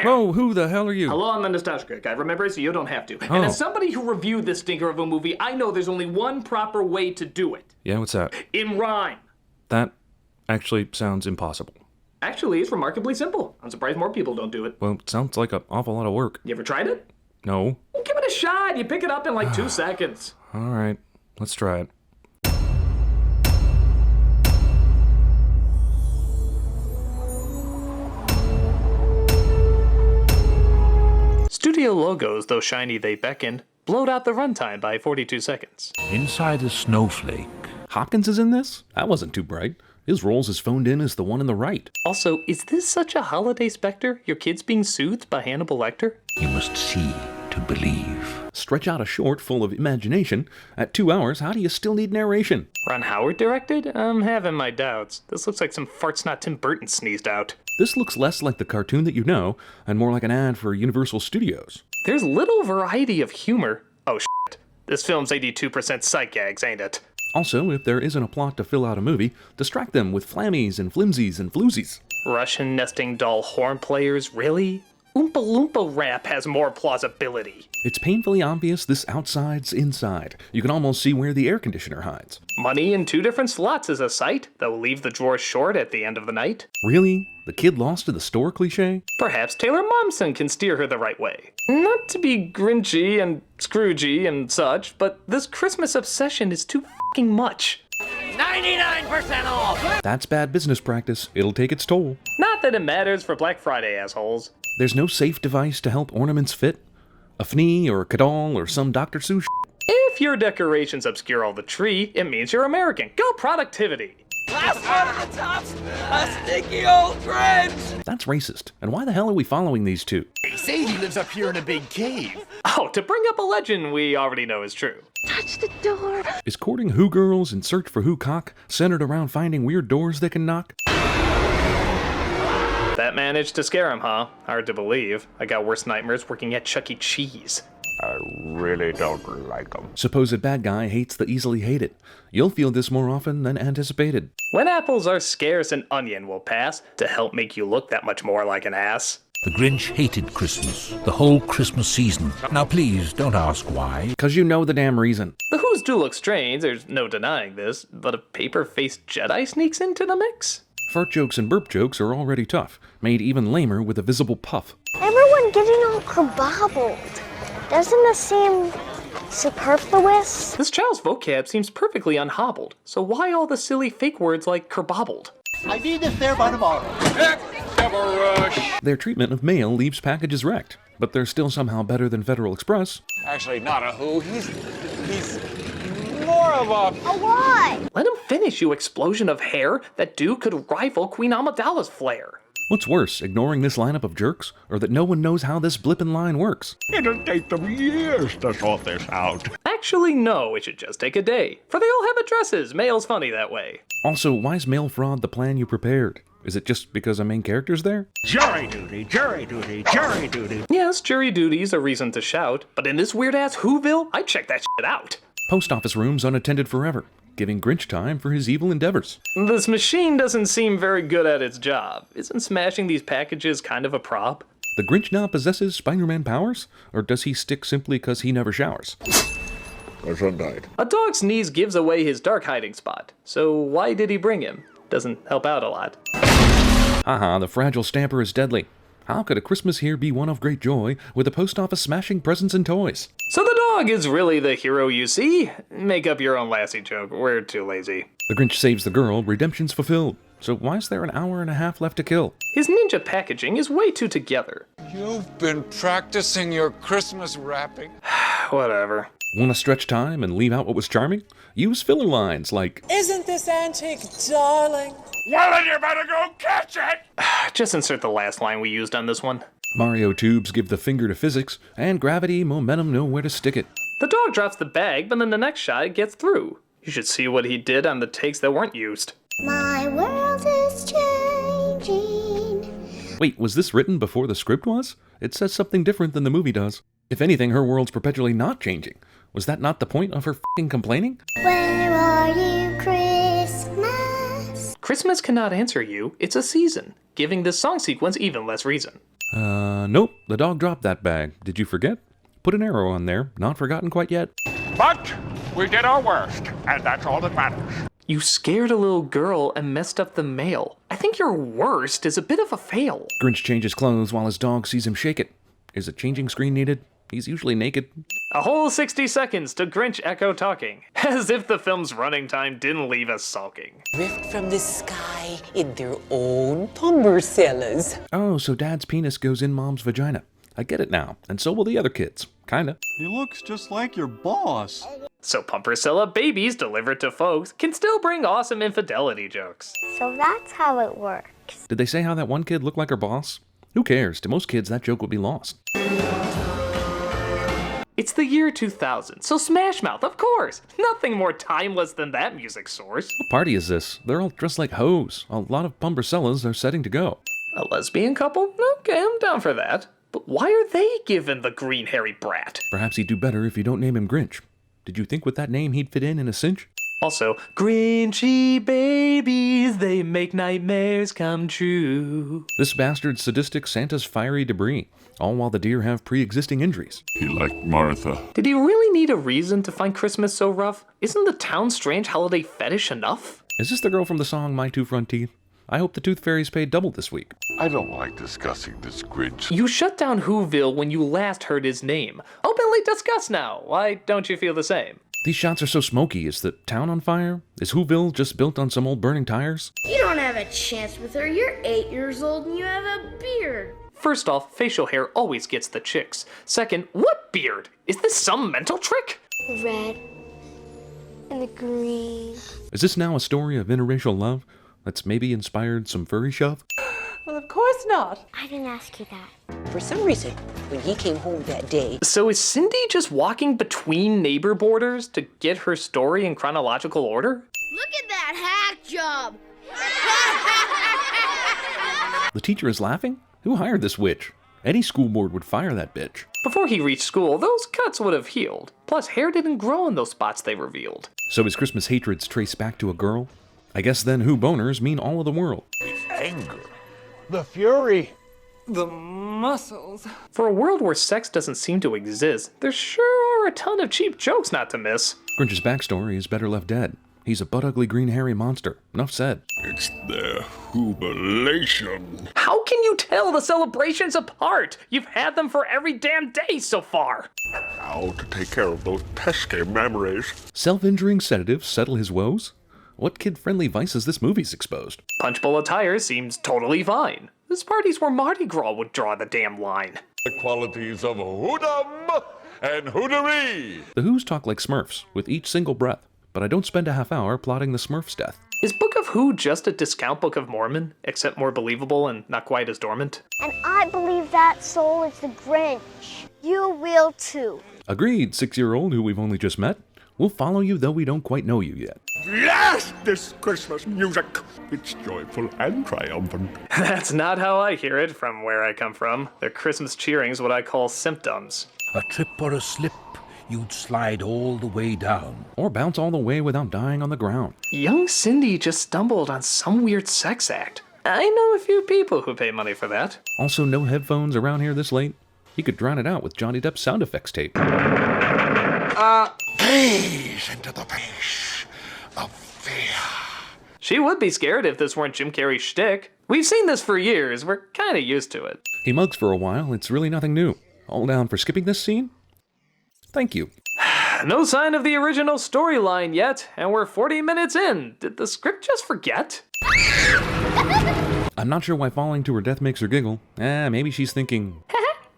Whoa, who the hell are you? Hello, I'm the Nostalgia Critic. I remember so you don't have to. And as somebody who reviewed this stinker of a movie, I know there's only one proper way to do it. Yeah, what's that? In rhyme. That actually sounds impossible. Actually, it's remarkably simple. I'm surprised more people don't do it. Well, it sounds like an awful lot of work. You ever tried it? No. Well, give it a shot. You pick it up in like 2 seconds. All right, let's try it. Studio logos, though shiny they beckon, blowed out the runtime by 42 seconds. Inside a snowflake. Hopkins is in this? That wasn't too bright. His role's as phoned in as the one on the right. Also, is this such a holiday specter? Your kid's being soothed by Hannibal Lecter? You must see to believe. Stretch out a short full of imagination. At 2 hours, how do you still need narration? Ron Howard directed? I'm having my doubts. This looks like some farts not Tim Burton sneezed out. This looks less like the cartoon that you know, and more like an ad for Universal Studios. There's little variety of humor. Oh shit. This film's 82% sight gags, ain't it? Also, if there isn't a plot to fill out a movie, distract them with flammies and flimsies and floozies. Russian nesting doll horn players, really? Oompa Loompa rap has more plausibility. It's painfully obvious this outside's inside. You can almost see where the air conditioner hides. Money in 2 different slots is a sight that will leave the drawer short at the end of the night. Really? The kid lost to the store cliche? Perhaps Taylor Momsen can steer her the right way. Not to be Grinchy and Scroogey and such, but this Christmas obsession is too f***ing much. 99% off! That's bad business practice. It'll take its toll. Not that it matters for Black Friday, assholes. There's no safe device to help ornaments fit? A fnee or a cadol or some Dr. Seuss? If your decorations obscure all the tree, it means you're American. Go productivity! Last one of the tops, a sticky old Grinch! That's racist. And why the hell are we following these two? They say he lives up here in a big cave. Oh, to bring up a legend we already know is true. Touch the door. Is courting who girls in search for who cock centered around finding weird doors they can knock? That managed to scare him, huh? Hard to believe. I got worse nightmares working at Chuck E. Cheese. I really don't like them. Supposed bad guy hates the easily hated. You'll feel this more often than anticipated. When apples are scarce, an onion will pass to help make you look that much more like an ass. The Grinch hated Christmas, the whole Christmas season. Now please, don't ask why. 'Cause you know the damn reason. The Who's do look strange, there's no denying this, but a paper-faced Jedi sneaks into the mix? Fart jokes and burp jokes are already tough, made even lamer with a visible puff. Everyone getting all kerbobbled. Doesn't this seem superfluous? This child's vocab seems perfectly unhobbled, so why all the silly fake words like kerbobbled? I need this there by tomorrow. Their treatment of mail leaves packages wrecked, but they're still somehow better than Federal Express. Actually, not a who. He's more of a... A what? Let him finish, you explosion of hair. That dude could rival Queen Amidala's flair. What's worse, ignoring this lineup of jerks, or that no one knows how this blippin' line works? It'll take them years to sort this out. Actually, no, it should just take a day. For they all have addresses. Mail's funny that way. Also, why's mail fraud the plan you prepared? Is it just because a main character's there? Jury duty, jury duty, jury duty. Yes, jury duty's a reason to shout, but in this weird-ass Whoville, I'd check that shit out. Post office rooms unattended forever, giving Grinch time for his evil endeavors. This machine doesn't seem very good at its job. Isn't smashing these packages kind of a prop? The Grinch now possesses Spider-Man powers? Or does he stick simply because he never showers? My son died. A dog sneeze gives away his dark hiding spot, so why did he bring him? Doesn't help out a lot. Haha, the fragile stamper is deadly. How could a Christmas here be one of great joy with the post office smashing presents and toys? So the dog is really the hero you see? Make up your own Lassie joke, we're too lazy. The Grinch saves the girl, redemption's fulfilled. So why is there an hour and a half left to kill? His ninja packaging is way too together. You've been practicing your Christmas wrapping. Whatever. Want to stretch time and leave out what was charming? Use filler lines like, Isn't this antique darling? Well, then you better go catch it! Just insert the last line we used on this one. Mario tubes give the finger to physics, and gravity, momentum know where to stick it. The dog drops the bag, but in the next shot it gets through. You should see what he did on the takes that weren't used. My world is changing. Wait, was this written before the script was? It says something different than the movie does. If anything, her world's perpetually not changing. Was that not the point of her f***ing complaining? Where are you, Christmas? Christmas cannot answer you, it's a season, giving this song sequence even less reason. Nope, the dog dropped that bag. Did you forget? Put an arrow on there. Not forgotten quite yet. But we did our worst, and that's all that matters. You scared a little girl and messed up the mail. I think your worst is a bit of a fail. Grinch changes clothes while his dog sees him shake it. Is a changing screen needed? He's usually naked. A whole 60 seconds to Grinch echo talking, as if the film's running time didn't leave us sulking. Rift from the sky in their own tumber-cellars. Oh, so Dad's penis goes in Mom's vagina. I get it now, and so will the other kids. Kinda. He looks just like your boss. So Pumpercella babies delivered to folks can still bring awesome infidelity jokes. So that's how it works. Did they say how that one kid looked like her boss? Who cares? To most kids, that joke would be lost. It's the year 2000, so Smash Mouth, of course. Nothing more timeless than that music source. What party is this? They're all dressed like hoes. A lot of Pumpercellas are setting to go. A lesbian couple? Okay, I'm down for that. But why are they given the green hairy brat? Perhaps he'd do better if you don't name him Grinch. Did you think with that name he'd fit in a cinch? Also, Grinchy babies, they make nightmares come true. This bastard's sadistic Santa's fiery debris, all while the deer have pre-existing injuries. He liked Martha. Did he really need a reason to find Christmas so rough? Isn't the town's strange holiday fetish enough? Is this the girl from the song My Two Front Teeth? I hope the Tooth Fairies paid double this week. I don't like discussing this Grinch. You shut down Whoville when you last heard his name. Openly discuss now. Why don't you feel the same? These shots are so smoky. Is the town on fire? Is Whoville just built on some old burning tires? You don't have a chance with her. You're 8 years old and you have a beard. First off, facial hair always gets the chicks. Second, what beard? Is this some mental trick? The red and the green. Is this now a story of interracial love that's maybe inspired some furry shove? Well, of course not. I didn't ask you that. For some reason, when he came home that day, So is Cindy just walking between neighbor borders to get her story in chronological order? Look at that hack job. The teacher is laughing? Who hired this witch? Any school board would fire that bitch. Before he reached school, those cuts would have healed. Plus, hair didn't grow in those spots they revealed. So his Christmas hatreds trace back to a girl? I guess then who boners mean all of the world. Anger. The fury. The muscles. For a world where sex doesn't seem to exist, there sure are a ton of cheap jokes not to miss. Grinch's backstory is better left dead. He's a butt-ugly green hairy monster. Enough said. It's their jubilation. How can you tell the celebrations apart? You've had them for every damn day so far. How to take care of those pesky memories. Self-injuring sedatives settle his woes? What kid-friendly vices this movie's exposed? Punch bowl attire seems totally fine. This party's where Mardi Gras would draw the damn line. The qualities of hoodum and hoodery. The Who's talk like Smurfs, with each single breath, but I don't spend a half hour plotting the Smurf's death. Is Book of Who just a discount Book of Mormon, except more believable and not quite as dormant? And I believe that soul is the Grinch. You will too. Agreed, 6-year-old who we've only just met. We'll follow you though we don't quite know you yet. Yes, this Christmas music. It's joyful and triumphant. That's not how I hear it from where I come from. Their Christmas cheering's what I call symptoms. A trip or a slip, you'd slide all the way down. Or bounce all the way without dying on the ground. Young Cindy just stumbled on some weird sex act. I know a few people who pay money for that. Also, no headphones around here this late. You could drown it out with Johnny Depp's sound effects tape. Gaze into the face of fear. She would be scared if this weren't Jim Carrey's shtick. We've seen this for years, we're kinda used to it. He mugs for a while, it's really nothing new. All down for skipping this scene? Thank you. No sign of the original storyline yet, and we're 40 minutes in. Did the script just forget? I'm not sure why falling to her death makes her giggle. Maybe she's thinking,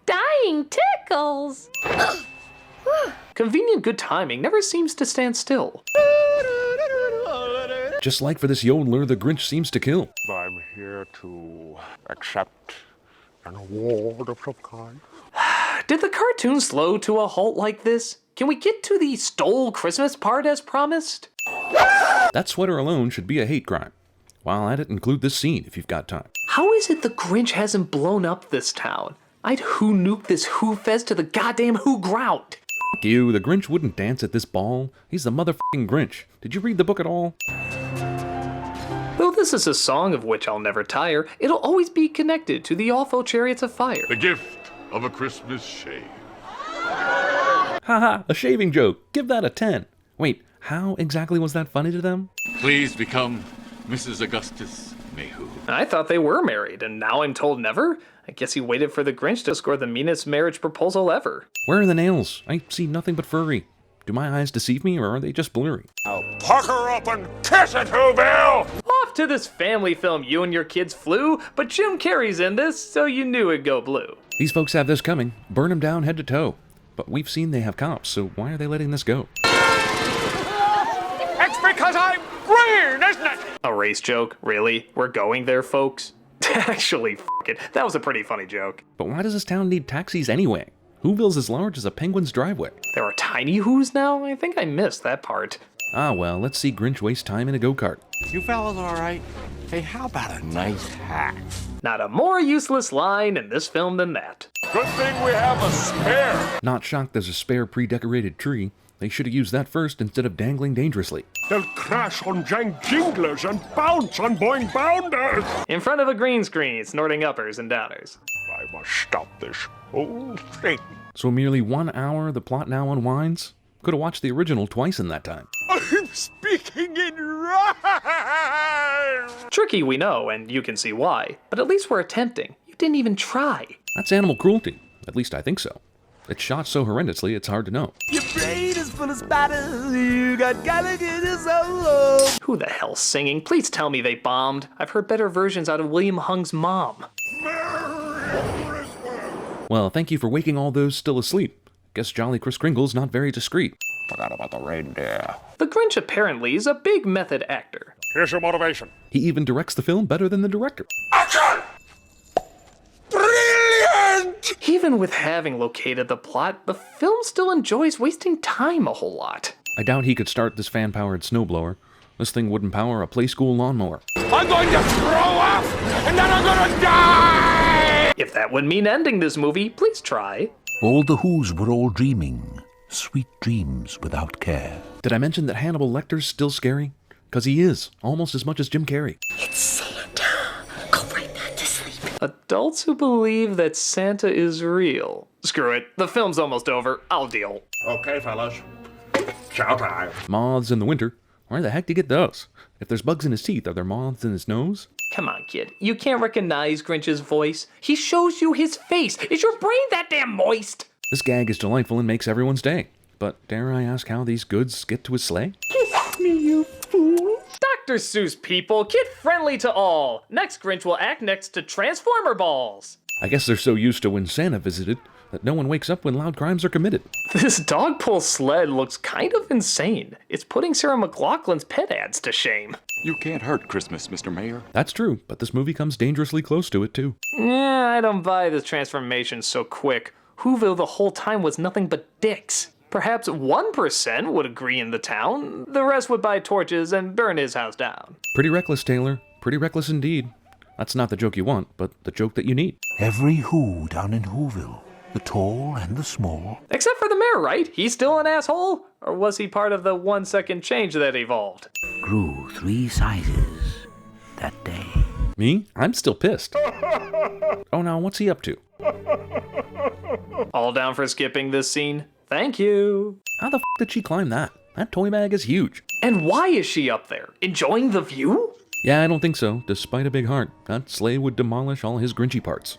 Dying tickles. Convenient good timing never seems to stand still. just like for this yodeler the Grinch seems to kill. I'm here to accept an award of some kind. Did the cartoon slow to a halt like this? Can we get to the stole Christmas part as promised? That sweater alone should be a hate crime. Well, I'd include this scene if you've got time. How is it the Grinch hasn't blown up this town? I'd who nuke this Who Fest to the goddamn Who ground. Fuck you, the Grinch wouldn't dance at this ball. He's the motherfucking Grinch. Did you read the book at all? Though the This is a song of which I'll never tire. It'll always be connected to the awful chariots of fire. The gift of a Christmas shave. Haha, a shaving joke. Give that a 10. Wait, how exactly was that funny to them? Please become Mrs. Augustus Mayhew. I thought they were married, and now I'm told never? I guess he waited for the Grinch to score the meanest marriage proposal ever. Where are the nails? I see nothing but furry. Do my eyes deceive me, or are they just blurry? Now pucker up and kiss it, Whoville! Off to this family film you and your kids flew, but Jim Carrey's in this, so you knew it'd go blue. These folks have this coming. Burn them down head to toe. But we've seen they have cops, so why are they letting this go? It's because I'm green, isn't it? A race joke? Really? We're going there, folks? Actually, f it. That was a pretty funny joke. But why does this town need taxis anyway? Whoville's as large as a penguin's driveway. There are tiny Whos now? I think I missed that part. Ah well, let's see Grinch waste time in a go-kart. You fellas all right? Hey, how about a nice hat? Not a more useless line in this film than that. Good thing we have a spare. Not shocked there's a spare pre-decorated tree. They should have used that first instead of dangling dangerously. They'll crash on jank jinglers and bounce on boing bounders. In front of a green screen, snorting uppers and downers. I must stop this whole thing. So merely 1 hour, the plot now unwinds? Could have watched the original twice in that time. I'm speaking in rhyme. Tricky, we know, and you can see why. But at least we're attempting. You didn't even try. That's animal cruelty. At least I think so. It's shot so horrendously, it's hard to know. Your brain is full of spiders. You got gallagher solo. Who the hell's singing? Please tell me they bombed. I've heard better versions out of William Hung's mom. Well, thank you for waking all those still asleep. Guess Jolly Kris Kringle's not very discreet. Forgot about the reindeer. The Grinch apparently is a big method actor. Here's your motivation. He even directs the film better than the director. Action! Brilliant! Even with having located the plot, the film still enjoys wasting time a whole lot. I doubt he could start this fan-powered snowblower. This thing wouldn't power a play school lawnmower. I'm going to throw up, and then I'm gonna die! If that would mean ending this movie, please try. All the Whos were all dreaming, sweet dreams without care. Did I mention that Hannibal Lecter's still scary? Because he is, almost as much as Jim Carrey. It's Santa. Go right back to sleep. Adults who believe that Santa is real. Screw it, the film's almost over. I'll deal. Okay, fellas. Chow time. Moths in the winter. Where the heck do you get those? If there's bugs in his teeth, are there moths in his nose? Come on, kid. You can't recognize Grinch's voice. He shows you his face. Is your brain that damn moist? This gag is delightful and makes everyone's day. But dare I ask how these goods get to his sleigh? Kiss me, you fool. Dr. Seuss people, kid friendly to all. Next Grinch will act next to Transformer balls. I guess they're so used to when Santa visited that no one wakes up when loud crimes are committed. This dog pull sled looks kind of insane. It's putting Sarah McLachlan's pet ads to shame. You can't hurt Christmas, Mr. Mayor. That's true, but this movie comes dangerously close to it too. Yeah, I don't buy this transformation so quick. Whoville the whole time was nothing but dicks. Perhaps 1% would agree in the town. The rest would buy torches and burn his house down. Pretty reckless, Taylor. Pretty reckless indeed. That's not the joke you want, but the joke that you need. Every Who down in Whoville, the tall and the small. Except for the mayor, right? He's still an asshole? Or was he part of the 1 second change that evolved? Grew 3 sizes that day. Me? I'm still pissed. Oh, now what's he up to? All down for skipping this scene? Thank you. How the f did she climb that? That toy bag is huge. And why is she up there? Enjoying the view? Yeah, I don't think so. Despite a big heart, that sleigh would demolish all his Grinchy parts.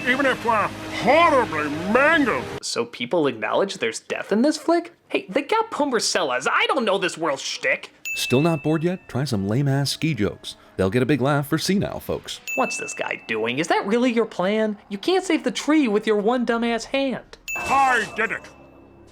Even if we're horribly mangled. So people acknowledge there's death in this flick? Hey, they got Pumbercellas. I don't know this world's shtick. Still not bored yet? Try some lame-ass ski jokes. They'll get a big laugh for senile folks. What's this guy doing? Is that really your plan? You can't save the tree with your one dumbass hand. I did it.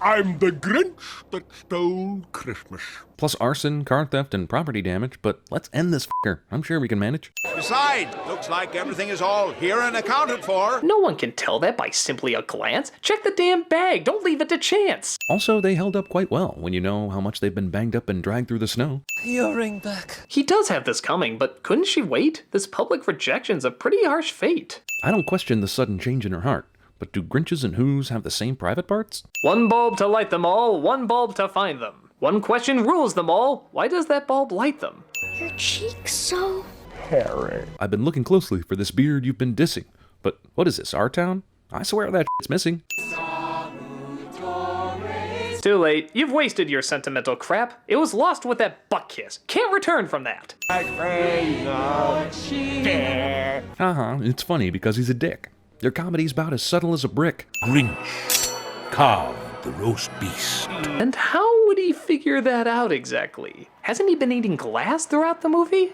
I'm the Grinch that stole Christmas. Plus arson, car theft, and property damage, but let's end this f***er. I'm sure we can manage. Besides, looks like everything is all here and accounted for. No one can tell that by simply a glance. Check the damn bag. Don't leave it to chance. Also, they held up quite well when you know how much they've been banged up and dragged through the snow. Your ring back. He does have this coming, but couldn't she wait? This public rejection's a pretty harsh fate. I don't question the sudden change in her heart, but do Grinches and Whos have the same private parts? One bulb to light them all, one bulb to find them. One question rules them all. Why does that bulb light them? Your cheeks so Harry. I've been looking closely for this beard you've been dissing. But what is this, our town? I swear that shit's missing. Too late. You've wasted your sentimental crap. It was lost with that butt kiss. Can't return from that. It's funny because he's a dick. Your comedy's about as subtle as a brick. Grinch carved the roast beast. And how would he figure that out exactly? Hasn't he been eating glass throughout the movie?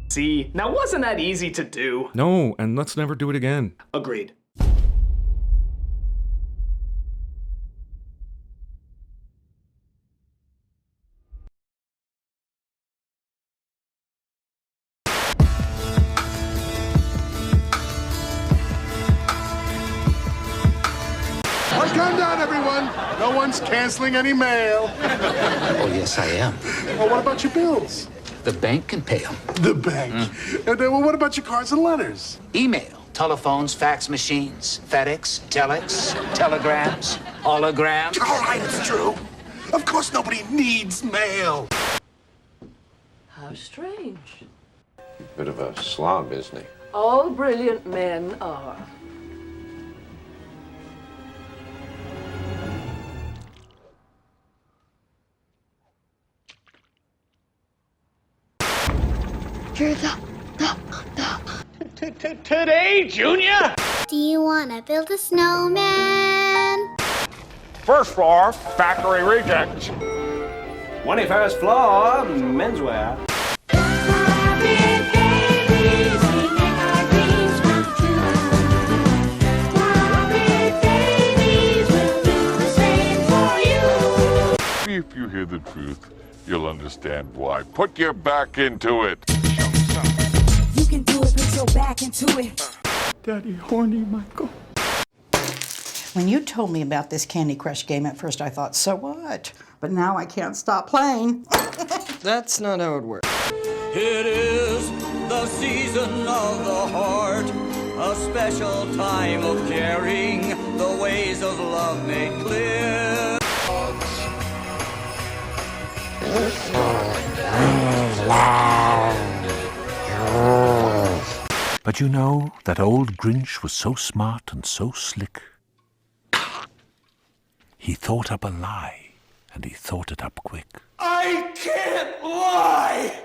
See, now wasn't that easy to do? No, and let's never do it again. Agreed. Well, calm down, everyone. No one's canceling any mail. Oh, yes, I am. Well, what about your bills? The bank can pay them. The bank. And well, what about your cards and letters? Email, telephones, fax machines, FedEx, telex, telegrams, holograms. All right, it's true. Of course, nobody needs mail. How strange. Bit of a slob, isn't he? All brilliant men are. Today, Junior? Do you want to build a snowman? First floor, factory rejects. 21st floor, menswear. If you hear the truth, you'll understand why. Put your back into it. You can do it, put your back into it. Daddy, horny Michael. When you told me about this Candy Crush game at first, I thought, so what? But now I can't stop playing. That's not how it works. It is the season of the heart, a special time of caring, the ways of love made clear. But you know, that old Grinch was so smart and so slick. He thought up a lie, and he thought it up quick. I can't lie!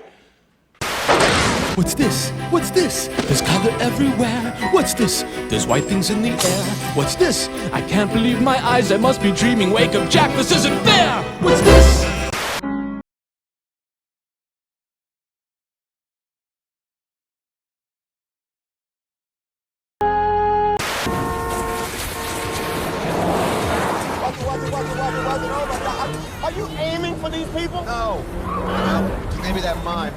What's this? What's this? There's color everywhere. What's this? There's white things in the air. What's this? I can't believe my eyes. I must be dreaming. Wake up, Jack. This isn't fair. What's this? Are you aiming for these people? No. Maybe that mime.